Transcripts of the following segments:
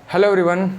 Hello everyone.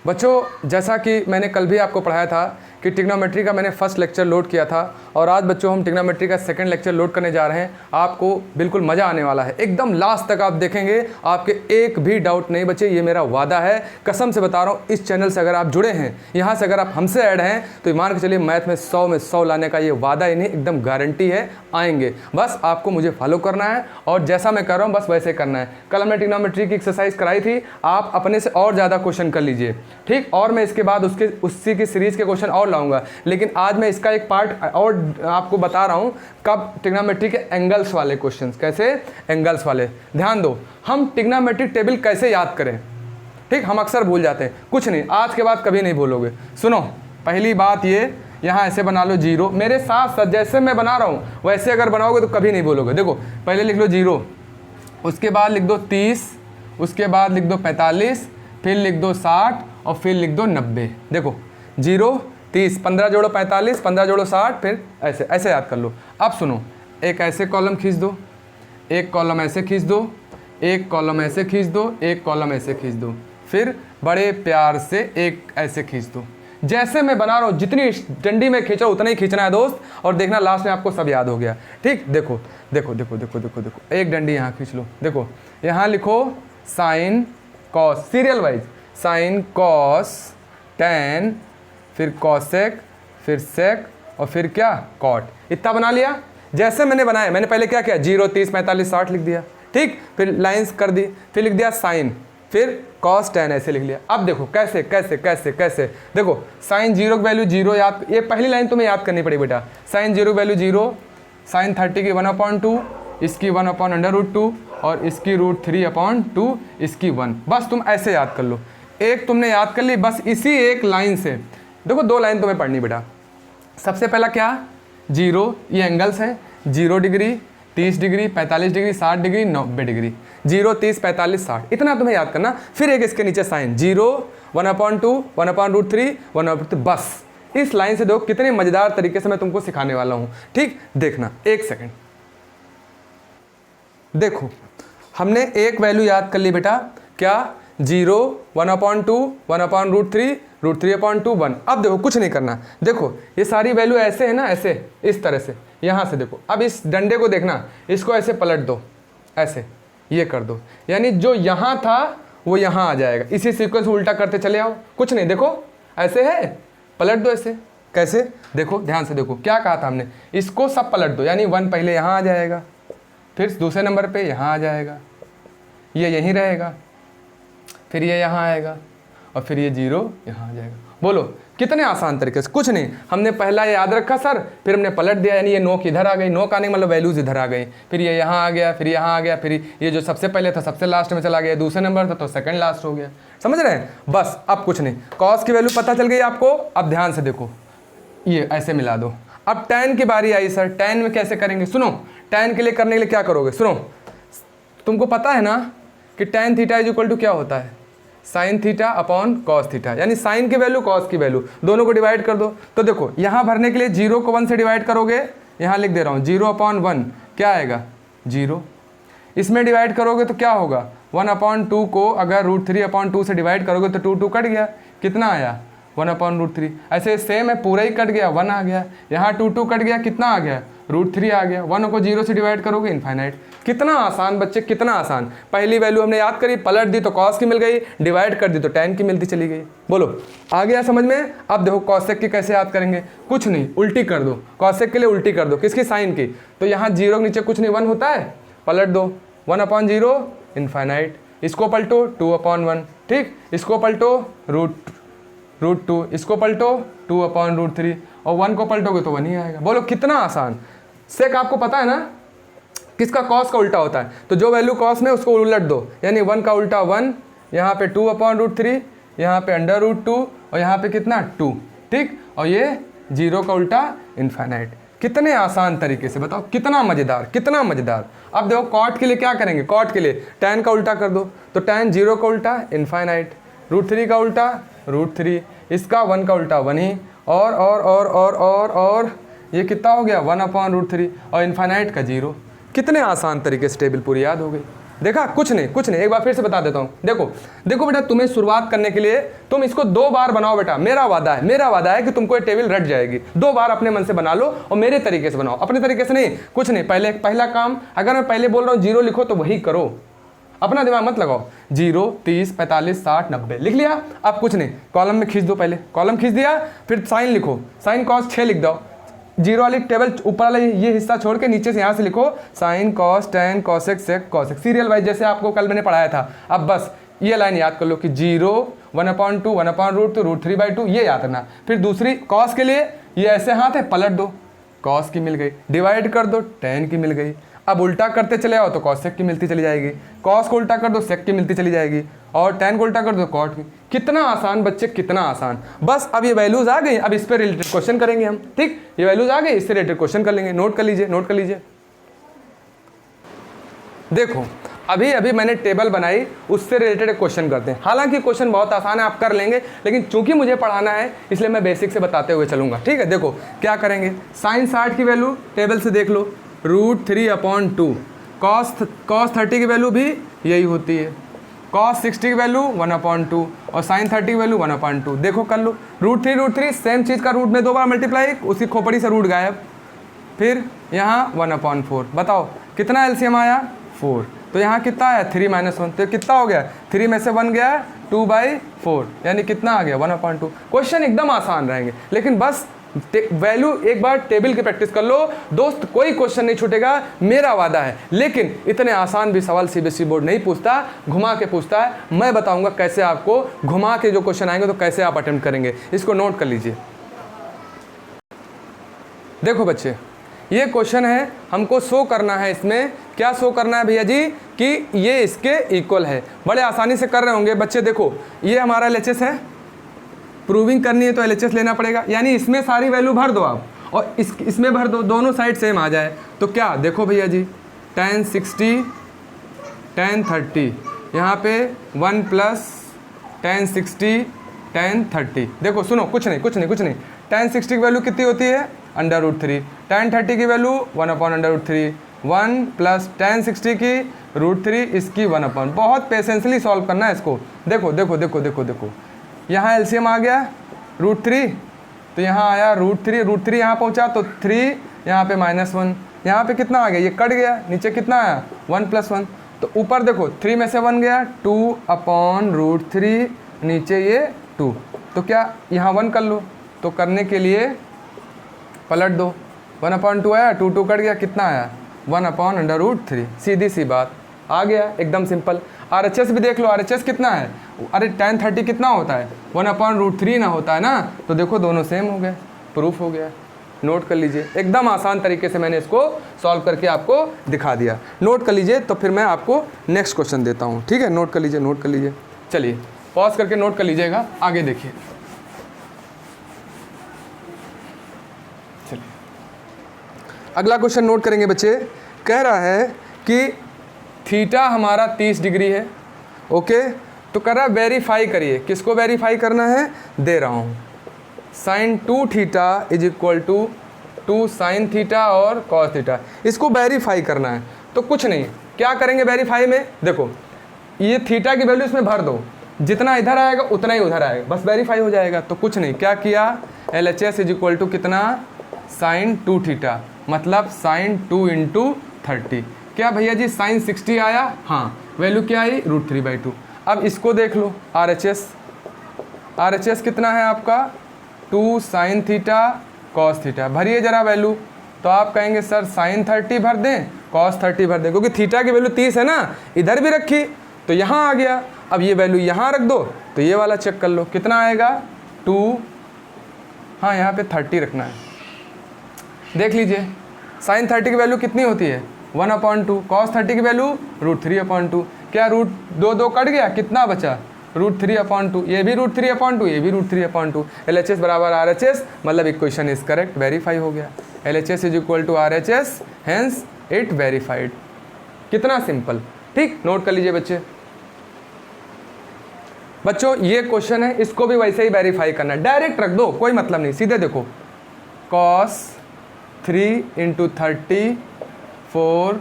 बच्चों, जैसा कि मैंने कल भी आपको पढ़ाया था कि ट्रिग्नोमेट्री का मैंने फर्स्ट लेक्चर लोड किया था और आज बच्चों हम ट्रिग्नोमेट्री का सेकंड लेक्चर लोड करने जा रहे हैं। आपको बिल्कुल मज़ा आने वाला है, एकदम लास्ट तक आप देखेंगे, आपके एक भी डाउट नहीं बचे, ये मेरा वादा है। कसम से बता रहा हूँ, इस चैनल से अगर आप जुड़े हैं, यहाँ से अगर आप हमसे ऐड हैं, तो मान के चलिए मैथ में 100 में 100 लाने का ये वादा ही नहीं, एकदम गारंटी है, आएंगे। बस आपको मुझे फॉलो करना है और जैसा मैं कर रहा हूँ बस वैसे करना है। कल हमने ट्रिग्नोमेट्री की एक्सरसाइज कराई थी, आप अपने से और ज़्यादा क्वेश्चन कर लीजिए, ठीक। और मैं इसके बाद उसी की सीरीज़ के क्वेश्चन और लाऊंगा, लेकिन आज मैं इसका एक पार्ट और आपको बता रहा हूँ कब ट्रिग्नोमेट्री के एंगल्स वाले क्वेश्चंस। कैसे एंगल्स वाले, ध्यान दो। हम ट्रिग्नोमेट्रिक टेबल कैसे याद करें, ठीक। हम अक्सर भूल जाते हैं, कुछ नहीं, आज के बाद कभी नहीं भूलोगे। सुनो, पहली बात ये, यहाँ ऐसे बना लो जीरो, मेरे साथ साथ जैसे मैं बना रहा हूँ वैसे अगर बनाओगे तो कभी नहीं भूलोगे। देखो, पहले लिख लो जीरो, उसके बाद लिख दो 30, उसके बाद लिख दो 45, फिर लिख दो 60 और फिर लिख दो 90। देखो, 0 30, 15 जोड़ो 45, 15 जोड़ो 60, फिर ऐसे ऐसे याद कर लो। अब सुनो, एक ऐसे कॉलम खींच दो, एक कॉलम ऐसे खींच दो, एक कॉलम ऐसे खींच दो, एक कॉलम ऐसे खींच दो, फिर बड़े प्यार से एक ऐसे खींच दो। जैसे मैं बना रहा हूँ, जितनी डंडी में खींच रहा हूँ उतना ही खींचना है दोस्त, और देखना लास्ट में आपको सब याद हो गया, ठीक। देखो देखो देखो देखो देखो देखो, एक डंडी यहाँ खींच लो। देखो, यहाँ लिखो sine cos, serial wise, sign cos ten, फिर कॉसेक, फिर सेक और फिर क्या कॉट। इतना बना लिया। जैसे मैंने बनाया, मैंने पहले क्या किया, 0 30 45 60 लिख दिया, ठीक। फिर लाइंस कर दी, फिर लिख दिया साइन, फिर कॉस टेन ऐसे लिख लिया। अब देखो कैसे कैसे कैसे कैसे, देखो साइन 0 की वैल्यू 0 याद, ये पहली लाइन तुम्हें याद करनी पड़ेगी बेटा। साइन 0 की वैल्यू 0, साइन 30 की 1/2, इसकी 1/√2 और इसकी √3/2, इसकी 1। बस तुम ऐसे याद कर लो। एक तुमने याद कर ली, बस इसी एक लाइन से। देखो, 2 लाइन तुम्हें पढ़नी बेटा। सबसे पहला क्या, 0, ये एंगल्स हैं, 0 degree, 30 degree, 45 degree, 60 degree, 90 degree. 0 30 45 60, इतना तुम्हें याद करना। फिर एक इसके नीचे साइन 0, 1/2, 1/√3, 1/2। बस इस लाइन से देखो कितने मजेदार तरीके से मैं तुमको सिखाने वाला हूँ, ठीक। देखना, एक सेकेंड। देखो, हमने एक वैल्यू याद कर ली बेटा, क्या, 0, 1/2, 1/√3, √3/2, 1। अब देखो कुछ नहीं करना। देखो ये सारी वैल्यू ऐसे है ना, ऐसे इस तरह से, यहाँ से देखो। अब इस डंडे को देखना, इसको ऐसे पलट दो, ऐसे ये कर दो, यानी जो यहाँ था वो यहाँ आ जाएगा। इसी सीक्वेंस उल्टा करते चले आओ, कुछ नहीं। देखो ऐसे है, पलट दो ऐसे। कैसे, देखो ध्यान से देखो, क्या कहा था हमने, इसको सब पलट दो, यानी 1 पहले यहाँ आ जाएगा, फिर दूसरे नंबर पे यहाँ आ जाएगा, ये यहीं रहेगा, फिर ये यहाँ आएगा और फिर ये 0 यहाँ आ जाएगा। बोलो कितने आसान तरीके से, कुछ नहीं। हमने पहला ये याद रखा सर, फिर हमने पलट दिया, यानी ये नोक इधर आ गई, नोक आने का मतलब वैल्यूज इधर आ गई, फिर ये यहाँ आ गया, फिर यहाँ आ गया, फिर ये जो सबसे पहले था सबसे लास्ट में चला गया, दूसरे नंबर था तो सेकंड लास्ट हो गया। समझ रहे हैं, बस अब कुछ नहीं। कॉस की वैल्यू पता चल गई आपको। अब ध्यान से देखो, ये ऐसे मिला दो। अब tan की बारी आई सर, tan में कैसे करेंगे। सुनो, tan के लिए करने के लिए क्या करोगे, सुनो, तुमको पता है ना कि tan theta is equal to क्या होता है, sine theta upon cos theta, यानी साइन की वैल्यू कॉस की वैल्यू, दोनों को डिवाइड कर दो। तो देखो यहाँ भरने के लिए 0 को 1 से डिवाइड करोगे, यहाँ लिख दे रहा हूँ 0/1, क्या आएगा 0। इसमें डिवाइड करोगे तो क्या होगा, 1/2 को अगर √3/2 से डिवाइड करोगे तो 2 कट गया, कितना आया 1/√3। ऐसे सेम है, पूरा ही कट गया, 1 आ गया। यहाँ 2 कट गया, कितना आ गया, √3 आ गया। 1 को 0 से डिवाइड करोगे, इनफाइनाइट। कितना आसान बच्चे, कितना आसान। पहली वैल्यू हमने याद करी, पलट दी तो कॉस की मिल गई, डिवाइड कर दी तो tan की मिलती चली गई। बोलो आ गया समझ में। अब देखो कॉसेक की कैसे याद करेंगे, कुछ नहीं, उल्टी कर दो। कॉसेक के लिए उल्टी कर दो, किसकी, साइन की। तो यहाँ 0 के नीचे कुछ नहीं, 1 होता है, पलट दो, 1/0, इनफाइनाइट। इसको पलटो 2/1, ठीक। इसको पलटो √2, इसको पलटो 2/√3 और 1 को पलटोगे तो 1 ही आएगा। बोलो कितना आसान। सेक आपको पता है ना, किसका, कॉस का उल्टा होता है। तो जो वैल्यू कॉस में उसको उलट दो, यानी 1 का उल्टा 1, यहाँ पे 2/√3, यहाँ पे √2 और यहाँ पे कितना 2, ठीक। और ये 0 का उल्टा इनफाइनाइट। कितने आसान तरीके से, बताओ कितना मज़ेदार, कितना मज़ेदार। अब देखो कॉट के लिए क्या करेंगे, कॉट के लिए tan का उल्टा कर दो, तो tan 0 का उल्टा इनफाइनाइट, √3 का उल्टा √3, इसका 1 का उल्टा 1 ही, और ये कितना हो गया 1/√3 और इनफाइनाइट का 0। कितने आसान तरीके से टेबल पूरी याद हो गई। देखा, कुछ नहीं, एक बार फिर से बता देता हूँ। देखो बेटा, तुम्हें शुरुआत करने के लिए तुम इसको 2 बार बनाओ बेटा। मेरा वादा है कि तुमको ये टेबल रट जाएगी। 2 बार अपने मन से बना लो और मेरे तरीके से बनाओ, अपने तरीके से नहीं, कुछ नहीं। पहला काम, अगर मैं पहले बोल रहा हूँ 0 लिखो तो वही करो, अपना दिमाग मत लगाओ। 0, 30, 45, 60, 90 लिख लिया। अब कुछ नहीं, कॉलम में खींच दो, पहले कॉलम खींच दिया, फिर साइन लिखो, साइन कॉस 6 लिख दो। 0 वाली टेबल ऊपर वाला ये हिस्सा छोड़ के नीचे से यहाँ से लिखो sine cos tan cosec sec cosec, serial wise जैसे आपको कल मैंने पढ़ाया था। अब बस ये लाइन याद कर लो कि 0, 1/2, 1/√2, √3/2, ये याद करना। फिर दूसरी कॉस के लिए ये ऐसे हाथ है, पलट दो, कॉस की मिल गई, डिवाइड कर दो, टेन की मिल गई। अब उल्टा करते चले आओ तो कॉस सेक की मिलती चली जाएगी, कॉस को उल्टा कर दो सेक की मिलती चली जाएगी, और टेन को उल्टा कर दो कॉट की। कितना आसान बच्चे, कितना आसान। बस अब ये वैल्यूज आ गई, अब इस पे रिलेटेड क्वेश्चन करेंगे हम। ठीक, ये वैल्यूज आ गई, इससे रिलेटेड क्वेश्चन कर लेंगे। नोट कर लीजिए। देखो अभी मैंने टेबल बनाई, उससे रिलेटेड क्वेश्चन करते हैं। हालांकि क्वेश्चन बहुत आसान है, आप कर लेंगे, लेकिन चूंकि मुझे पढ़ाना है इसलिए मैं बेसिक से बताते हुए चलूंगा। ठीक है, देखो क्या करेंगे। साइन 60 की वैल्यू टेबल से देख लो, √3/2। कॉस 30 की वैल्यू भी यही होती है, कॉस 60 की वैल्यू 1/2 और साइन 30 की वैल्यू 1/2। देखो कर लो, √3 सेम चीज़ का रूट में 2 बार मल्टीप्लाई, उसकी खोपड़ी से रूट गायब। फिर यहाँ 1/4। बताओ कितना एलसीएम आया, 4। तो यहाँ कितना आया, 3 - 1, तो कितना हो गया, 3 में से 1 गया, 2/4, यानी कितना आ गया, 1/2। क्वेश्चन एकदम आसान रहेंगे, लेकिन बस वैल्यू एक बार टेबल की प्रैक्टिस कर लो दोस्त, कोई क्वेश्चन नहीं छूटेगा, मेरा वादा है। लेकिन इतने आसान भी सवाल सीबीएसई बोर्ड नहीं पूछता, घुमा के पूछता है। मैं बताऊंगा कैसे आपको घुमा के जो क्वेश्चन आएंगे तो कैसे आप अटेम्प्ट करेंगे, इसको नोट कर लीजिए। देखो बच्चे, ये क्वेश्चन है, हमको शो करना है, इसमें क्या शो करना है भैया जी, कि ये इसके इक्वल है। बड़े आसानी से कर रहे होंगे बच्चे। देखो ये हमारा LHS है, प्रूविंग करनी है तो LHS लेना पड़ेगा, यानी इसमें सारी वैल्यू भर दो आप, और इसमें भर दो, दोनों साइड सेम आ जाए। तो क्या देखो भैया जी, tan 60 tan 30, यहाँ पे 1 + tan 60 tan 30। देखो सुनो, कुछ नहीं, tan 60 की वैल्यू कितनी होती है, √3। tan 30 की वैल्यू 1/√3, 1 + tan 60 की √3, इसकी 1/। बहुत पेशेंसली सॉल्व करना है इसको। देखो यहाँ एलसीएम आ गया √3, तो यहाँ आया √3 यहाँ पहुँचा तो 3, यहाँ पे -1, यहाँ पे कितना आ गया, ये कट गया, नीचे कितना आया 1 + 1। तो ऊपर देखो 3 में से 1 गया, 2/√3, नीचे ये 2, तो क्या यहाँ 1 कर लो, तो करने के लिए पलट दो, 1/2 आया, 2 कट गया, कितना आया 1/√3। सीधी सी बात, आ गया एकदम सिंपल। RHS भी देख लो, RHS कितना है, अरे tan 30 कितना होता है, 1/√3 ना होता है ना, तो देखो दोनों सेम हो गए, प्रूफ हो गया। नोट कर लीजिए, एकदम आसान तरीके से मैंने इसको सॉल्व करके आपको दिखा दिया। नोट कर लीजिए, तो फिर मैं आपको नेक्स्ट क्वेश्चन देता हूँ। ठीक है, नोट कर लीजिए। चलिए पॉज करके नोट कर लीजिएगा, आगे देखिए। चलिए अगला क्वेश्चन नोट करेंगे बच्चे। कह रहा है कि थीटा हमारा 30 डिग्री है, ओके, तो कर रहा है वेरीफाई करिए। किसको वेरीफाई करना है, दे रहा हूँ sin 2θ = 2 sin θ और cos θ, इसको वेरीफाई करना है। तो कुछ नहीं, क्या करेंगे वेरीफाई में, देखो ये थीटा की वैल्यू इसमें भर दो, जितना इधर आएगा उतना ही उधर आएगा, बस वेरीफाई हो जाएगा। तो कुछ नहीं, क्या किया, LHS = कितना, sin 2θ, मतलब sin 2 × 30। क्या भैया जी sin 60 आया, हाँ, वैल्यू क्या आई, √3/2। अब इसको देख लो, RHS कितना है आपका, 2 sin θ cos θ, भरिए जरा वैल्यू। तो आप कहेंगे सर sin 30 भर दें, cos 30 भर दें, क्योंकि थीटा की वैल्यू 30 है ना, इधर भी रखी तो यहाँ आ गया। अब ये वैल्यू यहाँ रख दो, तो ये वाला चेक कर लो कितना आएगा, 2, हाँ यहाँ पे 30 रखना है। देख लीजिए sin 30 की वैल्यू कितनी होती है, 1/2, cos 30 की वैल्यू √3/2। क्या √2 कट गया, कितना बचा, √3/2, ये भी √3/2, ये भी √3/2। LHS बराबर RHS, मतलब इक्वेशन इज करेक्ट, वेरीफाई हो गया। LHS = RHS, hence it verified. कितना सिंपल, ठीक। नोट कर लीजिए बच्चों ये क्वेश्चन है, इसको भी वैसे ही वेरीफाई करना है, डायरेक्ट रख दो, कोई मतलब नहीं, सीधे देखो, cos 3 × 30, 4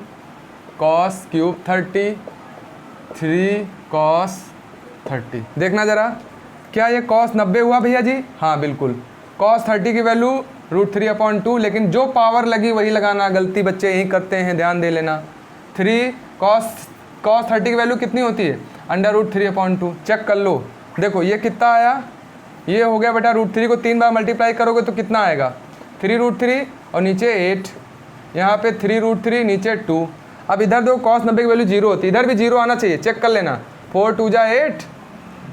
cos³ 30 3 cos 30। देखना ज़रा, क्या ये cos 90 हुआ भैया जी? हाँ बिल्कुल। cos 30 की वैल्यू √3/2, लेकिन जो पावर लगी वही लगाना, गलती बच्चे यही करते हैं, ध्यान दे लेना। 3 cos 30 की वैल्यू कितनी होती है? √3/2। चेक कर लो, देखो ये कितना आया, ये हो गया बेटा √3 को 3 बार मल्टीप्लाई करोगे तो कितना आएगा? 3√3 और नीचे 8, यहाँ पे 3√3 नीचे 2। अब इधर दो cos 90 की वैल्यू 0 होती है, इधर भी 0 आना चाहिए, चेक कर लेना। 4 2 जा 8,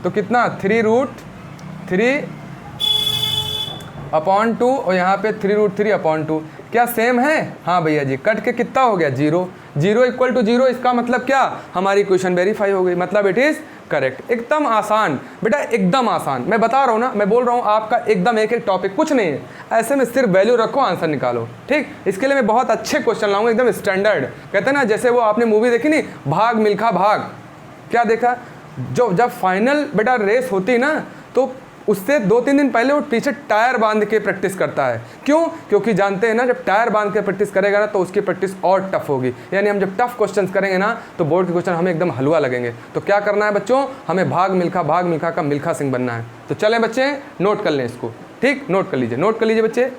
तो कितना 3√3/2 और यहाँ पे 3√3/2। क्या सेम है? हाँ भैया जी। कट के कितना हो गया? 0। 0 = 0, इसका मतलब क्या? हमारी इक्वेशन वेरीफाई हो गई, मतलब इट इज़ करेक्ट। एकदम आसान बेटा, एकदम आसान। मैं बता रहा हूँ ना, मैं बोल रहा हूँ आपका एकदम एक एक टॉपिक, कुछ नहीं है ऐसे में, सिर्फ वैल्यू रखो, आंसर निकालो। ठीक, इसके लिए मैं बहुत अच्छे क्वेश्चन लाऊंगा, एकदम स्टैंडर्ड। कहते हैं ना, जैसे वो आपने मूवी देखी नहीं, भाग मिल्खा भाग, क्या देखा? जब फाइनल बेटा रेस होती ना, तो उससे 2-3 दिन पहले वो पीछे टायर बांध के प्रैक्टिस करता है। क्यों? क्योंकि जानते हैं ना, जब टायर बांध के प्रैक्टिस करेगा ना तो उसकी प्रैक्टिस और टफ होगी। यानी हम जब टफ क्वेश्चंस करेंगे ना तो बोर्ड के क्वेश्चन हमें एकदम हलवा लगेंगे। तो क्या करना है बच्चों? हमें भाग मिल्खा का मिल्खा सिंह बनना है। तो चलें बच्चे, नोट कर लें इसको। ठीक, नोट कर लीजिए, नोट कर लीजिए बच्चे।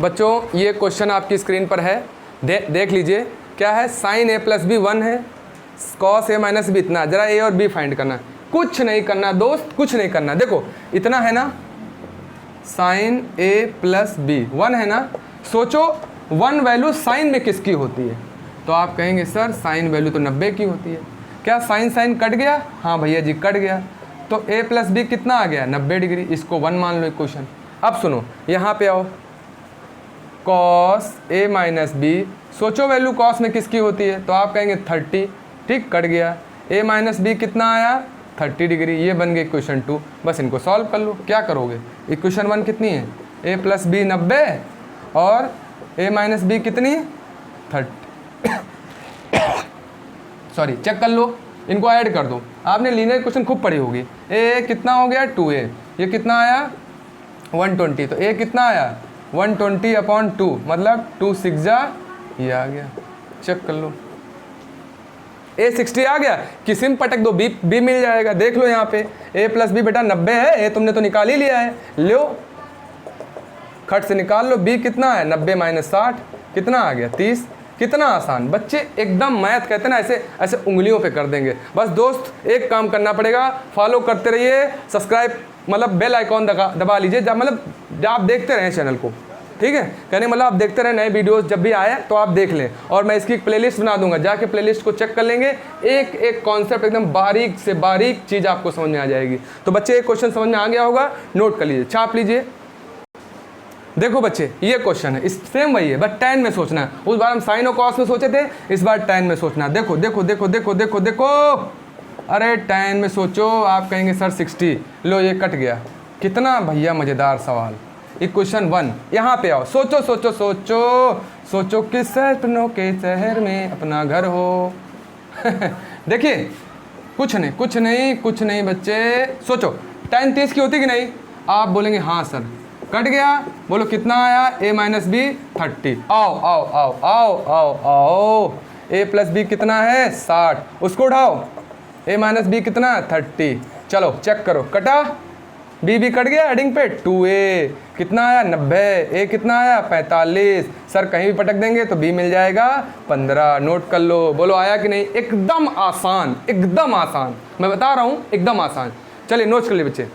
बच्चों ये क्वेश्चन आपकी स्क्रीन पर है, देख लीजिए क्या है। sin a + b 1 है, cos a - b इतना। जरा a और b फाइंड करना, कुछ नहीं करना दोस्त, कुछ नहीं करना। देखो इतना है ना, sin a + b 1 है ना। सोचो 1 वैल्यू साइन में किसकी होती है? तो आप कहेंगे सर साइन वैल्यू तो 90 की होती है। क्या साइन कट गया? हाँ भैया जी कट गया। तो a + b कितना आ गया? 90 डिग्री। इसको 1 मान लो इक्वेशन। अब सुनो, यहाँ पे आओ, cos a - b, सोचो वैल्यू cos में किसकी होती है? तो आप कहेंगे 30। ठीक, कट गया। a - b कितना आया? 30 डिग्री। ये बन गई इक्वेशन 2। बस इनको सॉल्व कर लो। क्या करोगे? इक्वेशन 1 कितनी है? a + b 90 और a - b कितनी? 30। सॉरी, चेक कर लो, इनको ऐड कर दो। आपने लीनियर क्वेश्चन खूब पढ़ी होगी। a कितना हो गया? 2a। ये कितना आया? 120। तो a कितना आया? 120/2, मतलब 2 6 जा, ये आ गया। चेक कर लो, a 60 आ गया, किसी में पटक दो, b मिल जाएगा। देख लो यहाँ पे a + b बेटा 90 है, a तुमने तो निकाल ही लिया है, लो खट से निकाल लो। b कितना है? 90 - 60 कितना आ गया? 30। कितना आसान बच्चे, एकदम मैथ कहते हैं ना, ऐसे ऐसे उंगलियों पे कर देंगे। बस दोस्त एक काम करना पड़ेगा, फॉलो करते रहिए, सब्सक्राइब मतलब बेल आइकॉन दबा लीजिए, जब मतलब आप देखते रहें चैनल को। ठीक है, कहने मतलब आप देखते रहे, नए वीडियोस जब भी आए तो आप देख लें। और मैं इसकी एक प्लेलिस्ट बना दूंगा, जाके प्लेलिस्ट को चेक कर लेंगे, एक एक कॉन्सेप्ट एकदम बारीक से बारीक चीज़ आपको समझ में आ जाएगी। तो बच्चे एक क्वेश्चन समझ में आ गया होगा, नोट कर लीजिए, छाप लीजिए। देखो बच्चे ये क्वेश्चन है, इस सेम वही है, बस tan में सोचना है। उस बार हम साइन और कॉस में सोचे थे, इस बार tan में सोचना है। देखो देखो देखो देखो देखो देखो, अरे tan में सोचो। आप कहेंगे सर 60, लो ये कट गया। कितना भैया मज़ेदार सवाल। इक्वेशन 1 यहाँ पे आओ, सोचो सोचो सोचो सोचो, किस सपनों के शहर में अपना घर हो। देखिए कुछ नहीं कुछ नहीं कुछ नहीं बच्चे, सोचो tan 30 की होती कि नहीं? आप बोलेंगे हाँ सर। कट गया, बोलो कितना आया? a - b 30। आओ आओ आओ आओ आओ आओ, a + b कितना है? 60। उसको उठाओ, a - b कितना? 30। चलो चेक करो, कटा, b भी कट गया एडिंग पे। 2a कितना आया? 90। a कितना आया? 45। सर कहीं भी पटक देंगे तो b मिल जाएगा 15। नोट कर लो, बोलो आया कि नहीं? एकदम आसान, एकदम आसान, मैं बता रहा हूँ एकदम आसान। चलिए नोट कर लिए बच्चे।